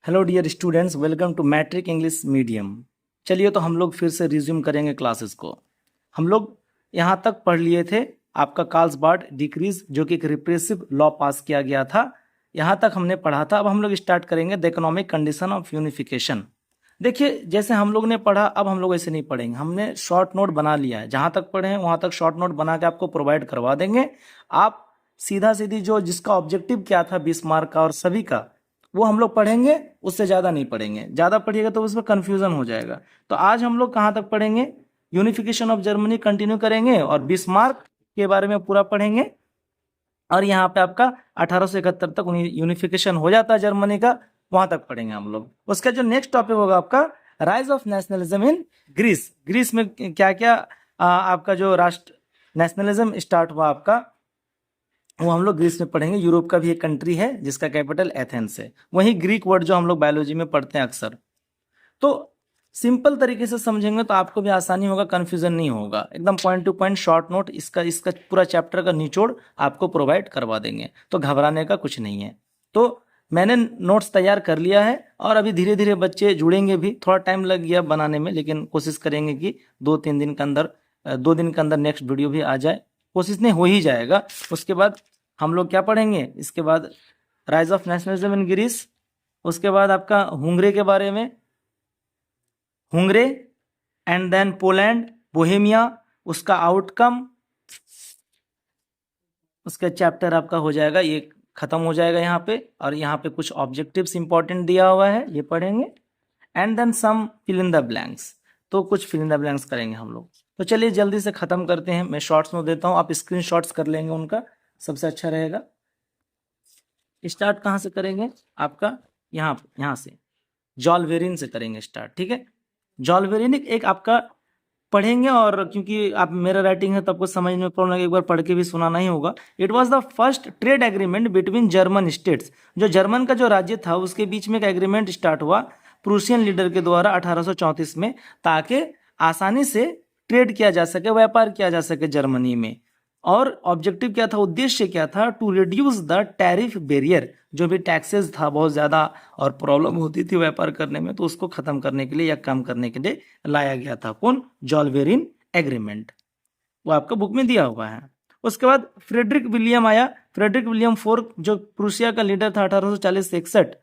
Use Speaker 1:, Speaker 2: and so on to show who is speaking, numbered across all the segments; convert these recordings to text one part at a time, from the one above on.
Speaker 1: Hello dear students, welcome to matric English medium. चलिए तो हम लोग फिर से रिज्यूम करेंगे क्लासेस को। हम लोग यहाँ तक पढ़ लिए थे आपका कार्लसबाड डिक्रीज, जो कि एक रिप्रेसिव लॉ पास किया गया था। यहाँ तक हमने पढ़ा था। अब हम लोग स्टार्ट करेंगे the economic condition of unification. देखिए, जैसे हम लोग ने पढ़ा, अब हम लोग ऐसे नहीं पढ़ेंगे। हमने शॉर्ट नोट बना लिया है, जहाँ तक पढ़े हैं वहाँ तक शॉर्ट नोट बना के आपको प्रोवाइड करवा देंगे। आप सीधा सीधी जो जिसका ऑब्जेक्टिव क्या था 20 मार्क का और सभी का, वो हम लोग पढ़ेंगे, उससे ज़्यादा नहीं पढ़ेंगे। ज़्यादा पढ़िएगा तो उसमें कन्फ्यूजन हो जाएगा। तो आज हम लोग कहाँ तक पढ़ेंगे? यूनिफिकेशन ऑफ जर्मनी कंटिन्यू करेंगे और बिस्मार्क के बारे में पूरा पढ़ेंगे। और यहाँ पे आपका 1871 तक यूनिफिकेशन हो जाता है जर्मनी का, वहां तक पढ़ेंगे हम लोग। उसका जो नेक्स्ट टॉपिक होगा आपका rise of nationalism in Greece. Greece में क्या क्या आपका जो राष्ट्र नेशनलिज्म स्टार्ट हुआ आपका, वो हम लोग ग्रीस में पढ़ेंगे। यूरोप का भी एक कंट्री है जिसका कैपिटल एथेंस है। वही ग्रीक वर्ड जो हम लोग बायोलॉजी में पढ़ते हैं अक्सर। तो सिंपल तरीके से समझेंगे तो आपको भी आसानी होगा, कंफ्यूजन नहीं होगा। एकदम point two point short note इसका पूरा चैप्टर का निचोड़ आपको प्रोवाइड करवा देंगे, तो घबराने का कुछ नहीं है। तो मैंने नोट्स तैयार कर लिया है और अभी धीरे धीरे बच्चे जुड़ेंगे भी। थोड़ा टाइम लग गया बनाने में, लेकिन कोशिश करेंगे कि 2-3 दिन के अंदर 2 दिन के अंदर नेक्स्ट वीडियो भी आ जाए। कोशिश नहीं, हो ही जाएगा। उसके बाद हम लोग क्या पढ़ेंगे? इसके बाद rise of nationalism in Greece, उसके बाद आपका हुंगरी के बारे में, Hungary and then Poland, Bohemia, उसका आउटकम, उसका चैप्टर आपका हो जाएगा, ये खत्म हो जाएगा यहाँ पे। और यहाँ पे कुछ ऑब्जेक्टिव्स इंपॉर्टेंट दिया हुआ है, ये पढ़ेंगे। And then some fill in the blanks, तो कुछ फिल इन द ब्लैंक्स करेंगे हम लोग। तो चलिए जल्दी से खत्म करते हैं। मैं शॉर्ट्स में देता हूँ, आप स्क्रीन शॉट्स कर लेंगे, उनका सबसे अच्छा रहेगा। स्टार्ट कहाँ से करेंगे? आपका यहाँ से जॉल्वेरिन से करेंगे स्टार्ट, ठीक है। जॉल्वेरिन एक आपका पढ़ेंगे, और क्योंकि आप मेरा राइटिंग है तो आपको समझ में प्रॉब्लम, एक बार पढ़ के भी सुनाना ही होगा। It was the first trade agreement between German states. जो जर्मन का जो राज्य था उसके बीच में एक एग्रीमेंट स्टार्ट हुआ प्रूशियन लीडर के द्वारा 1834 में, ताकि आसानी से ट्रेड किया जा सके, व्यापार किया जा सके जर्मनी में। और ऑब्जेक्टिव क्या था, उद्देश्य क्या था? To reduce the tariff barrier. जो भी टैक्सेस था बहुत ज़्यादा और प्रॉब्लम होती थी व्यापार करने में, तो उसको खत्म करने के लिए या कम करने के लिए लाया गया था। कौन? जॉल्वेरिन एग्रीमेंट, वो आपका बुक में दिया हुआ है। उसके बाद फ्रेडरिक विलियम आया। फ्रेडरिक विलियम फोर्थ, जो प्रूसिया का लीडर था 1840 से 61,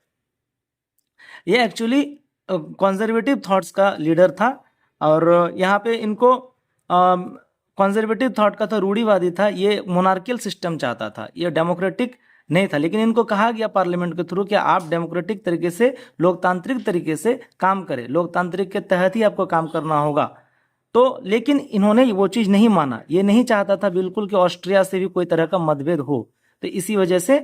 Speaker 1: ये एक्चुअली कंजर्वेटिव थॉट्स का लीडर था। और यहाँ पे इनको कंजर्वेटिव थॉट का था, रूढ़िवादी था। ये मोनार्कियल सिस्टम चाहता था, ये डेमोक्रेटिक नहीं था। लेकिन इनको कहा गया पार्लियामेंट के थ्रू कि आप डेमोक्रेटिक तरीके से, लोकतांत्रिक तरीके से काम करें, लोकतांत्रिक के तहत ही आपको काम करना होगा। तो लेकिन इन्होंने वो चीज़ नहीं माना। ये नहीं चाहता था बिल्कुल कि ऑस्ट्रिया से भी कोई तरह का मतभेद हो। तो इसी वजह से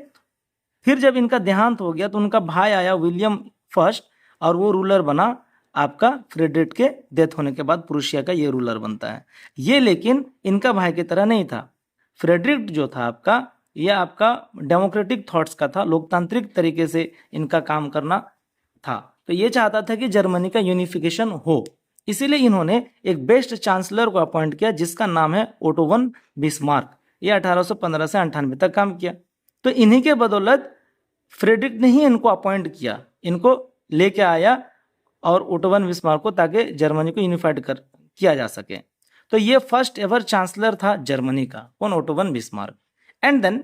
Speaker 1: फिर जब इनका देहांत हो गया तो उनका भाई आया विलियम फर्स्ट, और वो रूलर बना आपका फ्रेडरिक के डेथ होने के बाद। प्रूशिया का ये रूलर बनता है। ये लेकिन इनका भाई की तरह नहीं था। फ्रेडरिक जो था आपका, ये आपका डेमोक्रेटिक थॉट्स का था, लोकतांत्रिक तरीके से इनका काम करना था। तो ये चाहता था कि जर्मनी का यूनिफिकेशन हो। इसीलिए इन्होंने एक बेस्ट चांसलर को अपॉइंट किया, जिसका नाम है ओटो वन बिस्मार्क। ये 1815 से 98 तक काम किया। तो इन्हीं के बदौलत फ्रेडरिक ने ही इनको अपॉइंट किया, इनको लेके आया और ओटो वन बिस्मार्क को, ताकि जर्मनी को यूनिफाइड किया जा सके। तो ये फर्स्ट एवर चांसलर था जर्मनी का, कौन? Otto von Bismarck. And then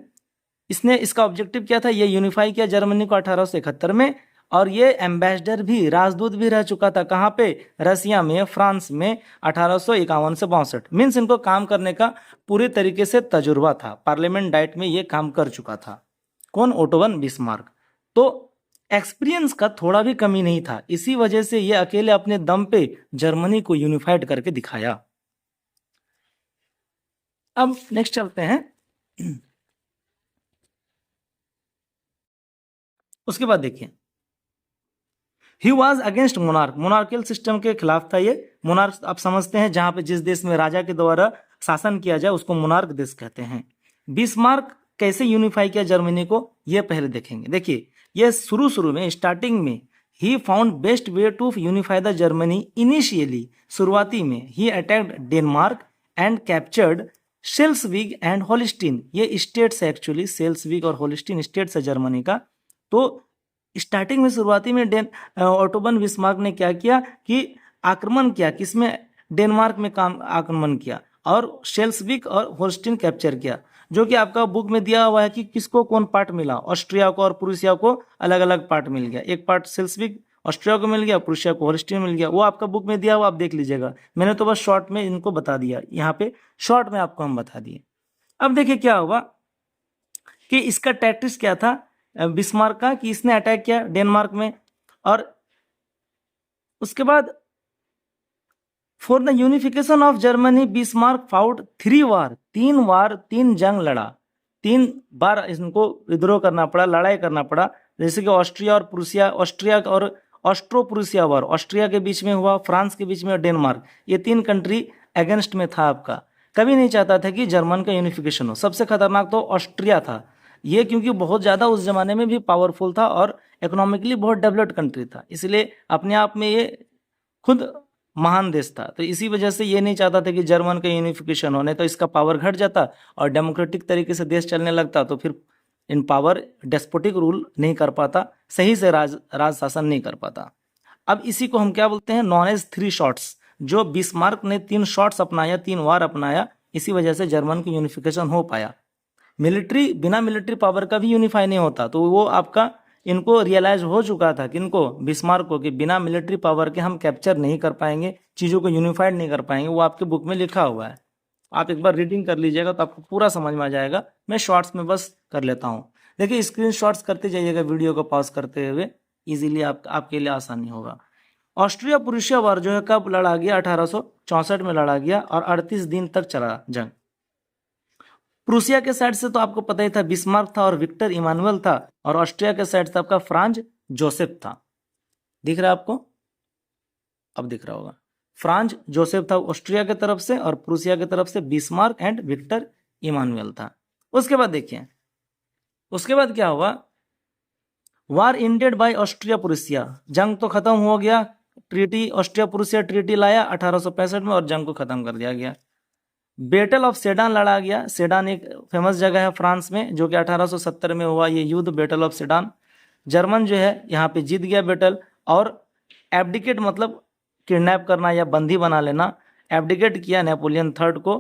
Speaker 1: इसका ऑब्जेक्टिव क्या था? ये यूनिफाई किया जर्मनी को 1871 में। और ये एम्बेसडर भी, राजदूत भी रह चुका था। कहाँ पे? रसिया में, फ्रांस में 1851 से 62। मीन्स इनको काम करने का पूरे तरीके से तजुर्बा था। पार्लियामेंट डाइट में ये काम कर चुका था। कौन? Otto von Bismarck. तो एक्सपीरियंस का थोड़ा भी कमी नहीं था। इसी वजह से ये अकेले अपने दम पे जर्मनी को यूनिफाइड करके दिखाया। अब नेक्स्ट चलते हैं। उसके बाद देखिए, he was against monarch. Monarchial system के खिलाफ था ये। मोनार्क आप समझते हैं, जहां पे जिस देश में राजा के द्वारा शासन किया जाए उसको मोनार्क देश कहते हैं। बिस्मार्क कैसे यूनिफाई किया जर्मनी को, ये पहले देखेंगे। देखिए, ये शुरू में स्टार्टिंग में ही found best way to unify the Germany. Initially, शुरुआती में, ही attacked Denmark and captured Schleswig and Holstein. ये स्टेट्स है एक्चुअली, सेल्सविग और होलिस्टीन स्टेट्स है जर्मनी का। तो स्टार्टिंग में शुरुआती में ओटो वन बिस्मार्क ने क्या किया कि आक्रमण किया, किसमें, डेनमार्क में काम आक्रमण किया और शेल्सविक और होल्स्टीन कैप्चर किया, जो कि आपका बुक में दिया हुआ है कि किसको कौन पार्ट मिला, ऑस्ट्रिया को और प्रूसिया को अलग अलग पार्ट मिल गया। एक पार्ट शेल्सविक ऑस्ट्रिया को मिल गया, प्रूसिया को होल्स्टीन मिल गया। वो आपका बुक में दिया हुआ, आप देख लीजिएगा। मैंने तो बस शॉर्ट में इनको बता दिया, यहाँ पे शॉर्ट में आपको हम बता दिए। अब देखिए क्या हुआ कि इसका टैक्टिक्स क्या था बिस्मार्क का, कि इसने अटैक किया डेनमार्क में, और उसके बाद for the unification of Germany Bismarck fought 3 वार, 3 जंग लड़ा, 3 बार इनको विद्रोह करना पड़ा, लड़ाई करना पड़ा। जैसे कि ऑस्ट्रिया और प्रूसिया, ऑस्ट्रिया और ऑस्ट्रो प्रूसिया वार, ऑस्ट्रिया के बीच में हुआ, फ्रांस के बीच में और डेनमार्क, ये 3 कंट्री अगेंस्ट में था आपका। कभी नहीं चाहता था कि जर्मन का यूनिफिकेशन हो। सबसे खतरनाक तो ऑस्ट्रिया था ये, क्योंकि बहुत ज़्यादा उस जमाने में भी पावरफुल था और इकोनॉमिकली बहुत डेवलप्ड कंट्री था, इसलिए अपने आप में ये खुद महान देश था। तो इसी वजह से ये नहीं चाहता था कि जर्मन का यूनिफिकेशन होने, तो इसका पावर घट जाता और डेमोक्रेटिक तरीके से देश चलने लगता, तो फिर इन पावर डेस्पोटिक रूल नहीं कर पाता, सही से राज शासन नहीं कर पाता। अब इसी को हम क्या बोलते हैं, नॉन एज 3 शॉट्स। जो बिस्मार्क ने 3 शॉट्स अपनाया, 3 वार अपनाया, इसी वजह से जर्मन की यूनिफिकेशन हो पाया। मिलिट्री, बिना मिलिट्री पावर का भी यूनिफाई नहीं होता, तो वो आपका इनको रियलाइज हो चुका था कि इनको, बिस्मार्क को, कि बिना मिलिट्री पावर के हम कैप्चर नहीं कर पाएंगे, चीज़ों को यूनिफाइड नहीं कर पाएंगे। वो आपके बुक में लिखा हुआ है, आप एक बार रीडिंग कर लीजिएगा तो आपको पूरा समझ में आ जाएगा। मैं शॉर्ट्स में बस कर लेता हूँ। देखिए स्क्रीन शॉट्स करते जाइएगा वीडियो को पॉज करते हुए, इजीली आपके लिए आसानी होगा। ऑस्ट्रिया प्रूसिया वार जो है कब लड़ा गया, 1864 में लड़ा गया और 38 दिन तक चला जंग। प्रूसिया के साइड से तो आपको पता ही था बिस्मार्क था और विक्टर इमानुएल था, और ऑस्ट्रिया के साइड से आपका फ्रांज जोसेफ था। दिख रहा है आपको, अब दिख रहा होगा। फ्रांज जोसेफ था ऑस्ट्रिया की तरफ से, और प्रूसिया की तरफ से बिस्मार्क एंड विक्टर इमानुएल था। उसके बाद देखिए, उसके बाद क्या हुआ, वार इंडेड बाय ऑस्ट्रिया प्रूसिया, जंग तो खत्म हो गया, ट्रीटी, ऑस्ट्रिया प्रूसिया ट्रीटी लाया 1865 में और जंग को खत्म कर दिया गया। बैटल ऑफ सेडान लड़ा गया। सेडान एक फेमस जगह है फ्रांस में, जो कि 1870 में हुआ ये युद्ध, बैटल ऑफ सेडान। जर्मन जो है यहाँ पे जीत गया बैटल, और एब्डिकेट मतलब किडनैप करना या बंदी बना लेना, एब्डिकेट किया नेपोलियन थर्ड को।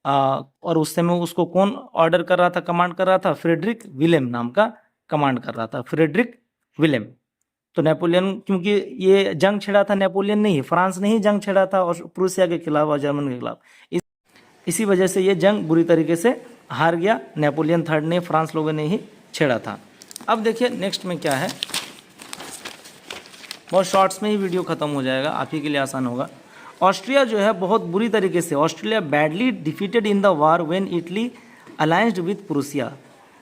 Speaker 1: और उस समय उसको कौन ऑर्डर कर रहा था, कमांड कर रहा था, फ्रेडरिक विलेम नाम का कमांड कर रहा था, फ्रेडरिक विलेम। तो नेपोलियन, क्योंकि ये जंग छेड़ा था नेपोलियन नहीं, फ्रांस ने ही जंग छेड़ा था और प्रूसिया के खिलाफ और जर्मन के खिलाफ, इसी वजह से ये जंग बुरी तरीके से हार गया। नेपोलियन थर्ड ने, फ्रांस लोगों ने ही छेड़ा था। अब देखिए नेक्स्ट में क्या है, बहुत शॉर्ट्स में ही वीडियो खत्म हो जाएगा, आप ही के लिए आसान होगा। ऑस्ट्रिया जो है बहुत बुरी तरीके से, Australia badly defeated in the war when Italy allianced with Prussia.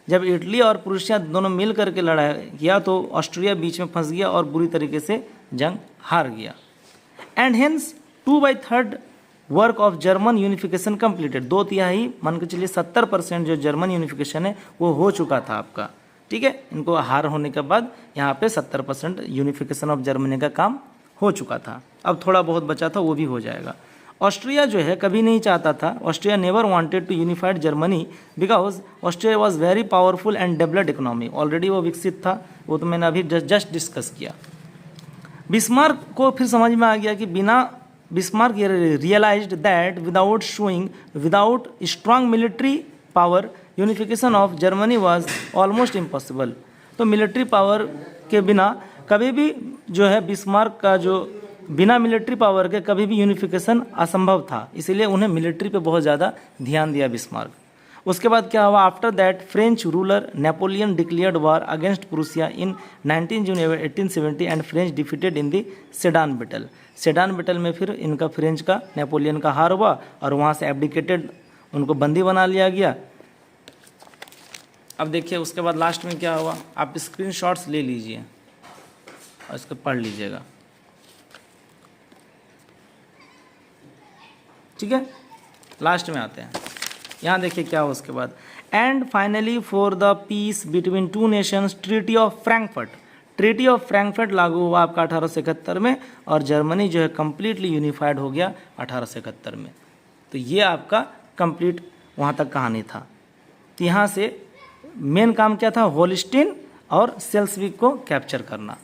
Speaker 1: जब इटली और प्रूसिया दोनों मिल करके लड़ाई किया तो ऑस्ट्रिया बीच में फंस गया और बुरी तरीके से जंग हार गया। And hence 2/3 work of German unification completed, 2/3 मान के चलिए 70% जो जर्मन यूनिफिकेशन है वो हो चुका था आपका। ठीक है, इनको हार होने के बाद यहाँ पे 70% यूनिफिकेशन ऑफ जर्मनी का काम हो चुका था। अब थोड़ा बहुत बचा था वो भी हो जाएगा। ऑस्ट्रिया जो है कभी नहीं चाहता था, Austria never wanted to unified Germany because Austria was very powerful and developed economy, already वो विकसित था, वो तो मैंने अभी जस्ट डिस्कस किया। बिस्मार्क को फिर समझ में आ गया कि Bismarck realised that without strong military power unification of Germany was almost impossible. तो मिलिट्री पावर के बिना कभी भी जो है बिस्मार्क का जो बिना मिलिट्री पावर के कभी भी यूनिफिकेशन असंभव था, इसीलिए उन्हें मिलिट्री पे बहुत ज़्यादा ध्यान दिया बिस्मार्क। उसके बाद क्या हुआ, after that French ruler Napoleon declared war against Prussia in 19 June 1870 and French defeated in the sedan battle. Sedan battle में फिर इनका फ्रेंच का, नेपोलियन का हार हुआ और वहाँ से एब्डिकेटेड, उनको बंदी बना लिया गया। अब देखिए उसके बाद लास्ट में क्या हुआ, आप स्क्रीनशॉट्स ले लीजिए और इसको पढ़ लीजिएगा। ठीक है, लास्ट में आते हैं, यहाँ देखिए क्या हुआ उसके बाद। And finally for the peace between two nations treaty of Frankfurt, treaty of Frankfurt लागू हुआ आपका 1871 में, और जर्मनी जो है कम्प्लीटली यूनिफाइड हो गया 1871 में। तो ये आपका कंप्लीट वहाँ तक कहानी था। तो यहाँ से मेन काम क्या था, होल्स्टीन और सेल्स वीक को कैप्चर करना,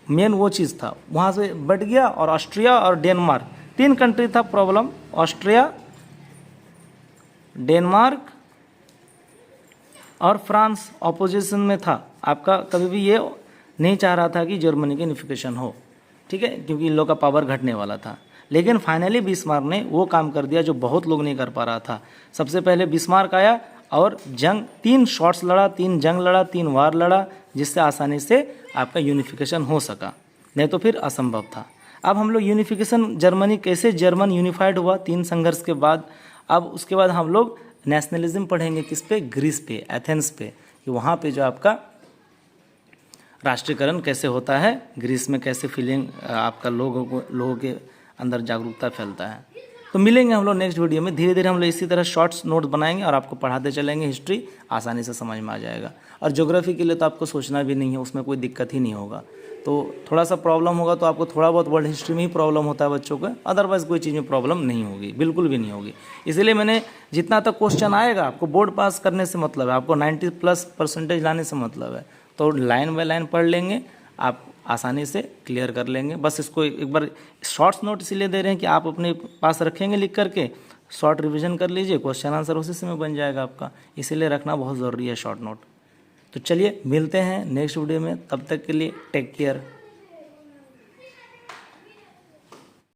Speaker 1: मेन वो चीज़ था। वहाँ से बढ़ गया और ऑस्ट्रिया और डेनमार्क, 3 कंट्री था प्रॉब्लम, ऑस्ट्रिया, डेनमार्क और फ्रांस ऑपोजिशन में था आपका। कभी भी ये नहीं चाह रहा था कि जर्मनी की यूनिफिकेशन हो, ठीक है, क्योंकि इन लोग का पावर घटने वाला था। लेकिन फाइनली बिस्मार्क ने वो काम कर दिया जो बहुत लोग नहीं कर पा रहा था। सबसे पहले बिस्मार्क आया और जंग 3 शॉट्स लड़ा, 3 जंग लड़ा, 3 वार लड़ा, जिससे आसानी से आपका यूनिफिकेशन हो सका, नहीं तो फिर असंभव था। अब हम लोग यूनिफिकेशन जर्मनी कैसे जर्मन यूनिफाइड हुआ 3 संघर्ष के बाद। अब उसके बाद हम लोग नेशनलिज्म पढ़ेंगे किस पे, ग्रीस पे, एथेंस पे, कि वहाँ पे जो आपका राष्ट्रीयकरण कैसे होता है, ग्रीस में कैसे फीलिंग आपका लोगों के अंदर जागरूकता फैलता है। तो मिलेंगे हम लोग नेक्स्ट वीडियो में। धीरे धीरे हम लोग इसी तरह शॉर्ट्स नोट्स बनाएंगे और आपको पढ़ाते चलेंगे, हिस्ट्री आसानी से समझ में आ जाएगा। और ज्योग्राफी के लिए तो आपको सोचना भी नहीं है, उसमें कोई दिक्कत ही नहीं होगा। तो थोड़ा सा प्रॉब्लम होगा तो आपको थोड़ा बहुत वर्ल्ड हिस्ट्री में ही प्रॉब्लम होता है बच्चों को, अदरवाइज़ कोई चीज़ में प्रॉब्लम नहीं होगी, बिल्कुल भी नहीं होगी। इसलिए मैंने जितना तक क्वेश्चन आएगा, आपको बोर्ड पास करने से मतलब है, आपको 90+ % लाने से मतलब है। तो लाइन बाय लाइन पढ़ लेंगे, आप आसानी से क्लियर कर लेंगे। बस इसको एक बार शॉर्ट्स नोट इसीलिए दे रहे हैं कि आप अपने पास रखेंगे लिख करके, शॉर्ट रिवीजन कर लीजिए, क्वेश्चन आंसर उसी समय बन जाएगा आपका, इसीलिए रखना बहुत ज़रूरी है शॉर्ट नोट। तो चलिए मिलते हैं नेक्स्ट वीडियो में, तब तक के लिए टेक केयर।